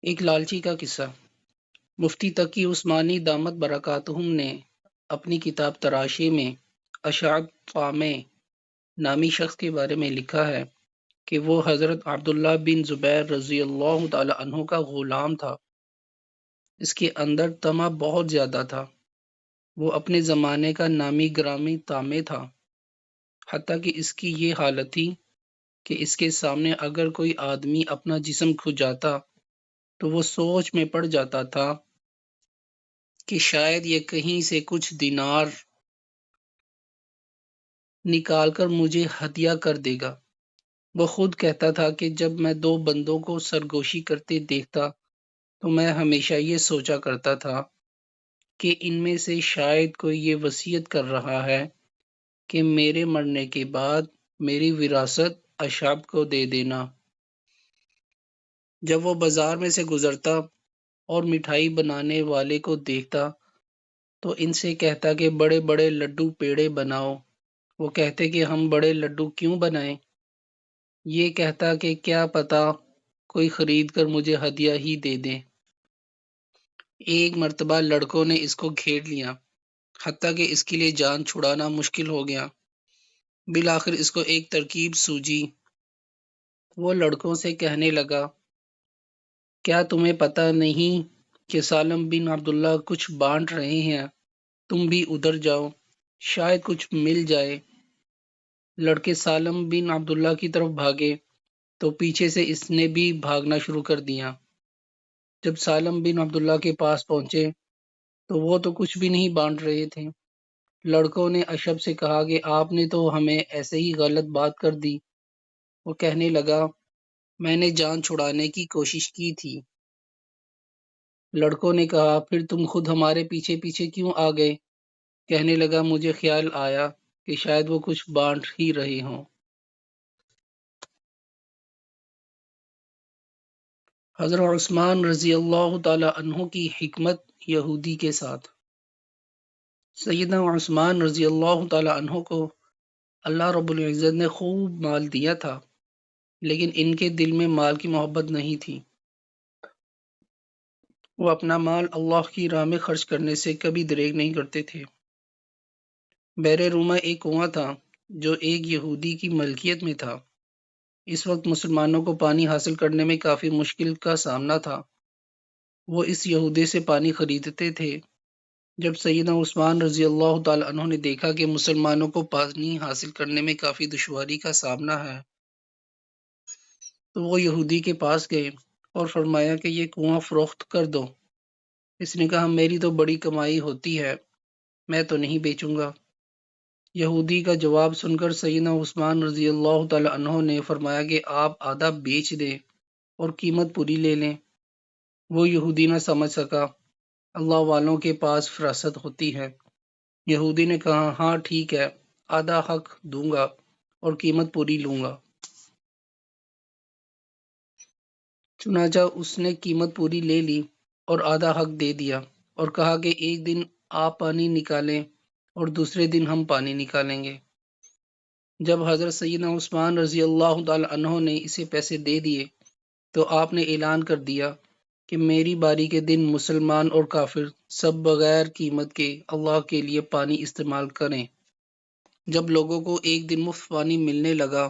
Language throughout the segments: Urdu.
ایک لالچی کا قصہ۔ مفتی تقی عثمانی دامت برکاتہم نے اپنی کتاب تراشی میں اشعب طامع نامی شخص کے بارے میں لکھا ہے کہ وہ حضرت عبداللہ بن زبیر رضی اللہ تعالی عنہ کا غلام تھا۔ اس کے اندر طمع بہت زیادہ تھا۔ وہ اپنے زمانے کا نامی گرامی طامع تھا، حتیٰ کہ اس کی یہ حالت تھی کہ اس کے سامنے اگر کوئی آدمی اپنا جسم کھجاتا تو وہ سوچ میں پڑ جاتا تھا کہ شاید یہ کہیں سے کچھ دینار نکال کر مجھے ہدیہ کر دے گا۔ وہ خود کہتا تھا کہ جب میں دو بندوں کو سرگوشی کرتے دیکھتا تو میں ہمیشہ یہ سوچا کرتا تھا کہ ان میں سے شاید کوئی یہ وصیت کر رہا ہے کہ میرے مرنے کے بعد میری وراثت اشعب کو دے دینا۔ جب وہ بازار میں سے گزرتا اور مٹھائی بنانے والے کو دیکھتا تو ان سے کہتا کہ بڑے بڑے لڈو پیڑے بناؤ۔ وہ کہتے کہ ہم بڑے لڈو کیوں بنائیں؟ یہ کہتا کہ کیا پتا کوئی خرید کر مجھے ہدیہ ہی دے دے۔ ایک مرتبہ لڑکوں نے اس کو گھیر لیا، حتیٰ کہ اس کے لیے جان چھڑانا مشکل ہو گیا۔ بالآخر اس کو ایک ترکیب سوجی۔ وہ لڑکوں سے کہنے لگا، کیا تمہیں پتہ نہیں کہ سالم بن عبداللہ کچھ بانٹ رہے ہیں؟ تم بھی ادھر جاؤ، شاید کچھ مل جائے۔ لڑکے سالم بن عبداللہ کی طرف بھاگے تو پیچھے سے اس نے بھی بھاگنا شروع کر دیا۔ جب سالم بن عبداللہ کے پاس پہنچے تو وہ تو کچھ بھی نہیں بانٹ رہے تھے۔ لڑکوں نے اشعب سے کہا کہ آپ نے تو ہمیں ایسے ہی غلط بات کر دی۔ وہ کہنے لگا، میں نے جان چھڑانے کی کوشش کی تھی۔ لڑکوں نے کہا، پھر تم خود ہمارے پیچھے پیچھے کیوں آ گئے؟ کہنے لگا، مجھے خیال آیا کہ شاید وہ کچھ بانٹ ہی رہے ہوں۔ حضرت عثمان رضی اللہ تعالی عنہ کی حکمت یہودی کے ساتھ۔ سیدنا عثمان رضی اللہ تعالی عنہ کو اللہ رب العزت نے خوب مال دیا تھا، لیکن ان کے دل میں مال کی محبت نہیں تھی۔ وہ اپنا مال اللہ کی راہ میں خرچ کرنے سے کبھی دریغ نہیں کرتے تھے۔ بحر روما ایک کنواں تھا جو ایک یہودی کی ملکیت میں تھا۔ اس وقت مسلمانوں کو پانی حاصل کرنے میں کافی مشکل کا سامنا تھا۔ وہ اس یہودی سے پانی خریدتے تھے۔ جب سیدنا عثمان رضی اللہ تعالی عنہ نے دیکھا کہ مسلمانوں کو پانی حاصل کرنے میں کافی دشواری کا سامنا ہے تو وہ یہودی کے پاس گئے اور فرمایا کہ یہ کنواں فروخت کر دو۔ اس نے کہا، میری تو بڑی کمائی ہوتی ہے، میں تو نہیں بیچوں گا۔ یہودی کا جواب سن کر سیدنا عثمان رضی اللہ تعالی عنہ نے فرمایا کہ آپ آدھا بیچ دیں اور قیمت پوری لے لیں۔ وہ یہودی نہ سمجھ سکا، اللہ والوں کے پاس فراست ہوتی ہے۔ یہودی نے کہا، ہاں ٹھیک ہے، آدھا حق دوں گا اور قیمت پوری لوں گا۔ چنانچہ اس نے قیمت پوری لے لی اور آدھا حق دے دیا اور کہا کہ ایک دن آپ پانی نکالیں اور دوسرے دن ہم پانی نکالیں گے۔ جب حضرت سیدنا عثمان رضی اللہ تعالی عنہ نے اسے پیسے دے دیے تو آپ نے اعلان کر دیا کہ میری باری کے دن مسلمان اور کافر سب بغیر قیمت کے اللہ کے لیے پانی استعمال کریں۔ جب لوگوں کو ایک دن مفت پانی ملنے لگا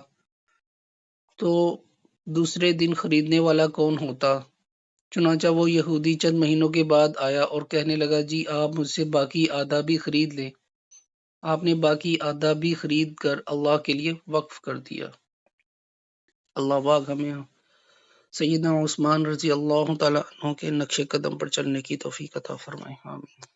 تو دوسرے دن خریدنے والا کون ہوتا؟ چنانچہ وہ یہودی چند مہینوں کے بعد آیا اور کہنے لگا، جی آپ مجھ سے باقی آدھا بھی خرید لیں۔ آپ نے باقی آدھا بھی خرید کر اللہ کے لیے وقف کر دیا۔ اللہ پاک ہمیں سیدنا عثمان رضی اللہ تعالی عنہ کے نقش قدم پر چلنے کی توفیق عطا فرمائے، آمین۔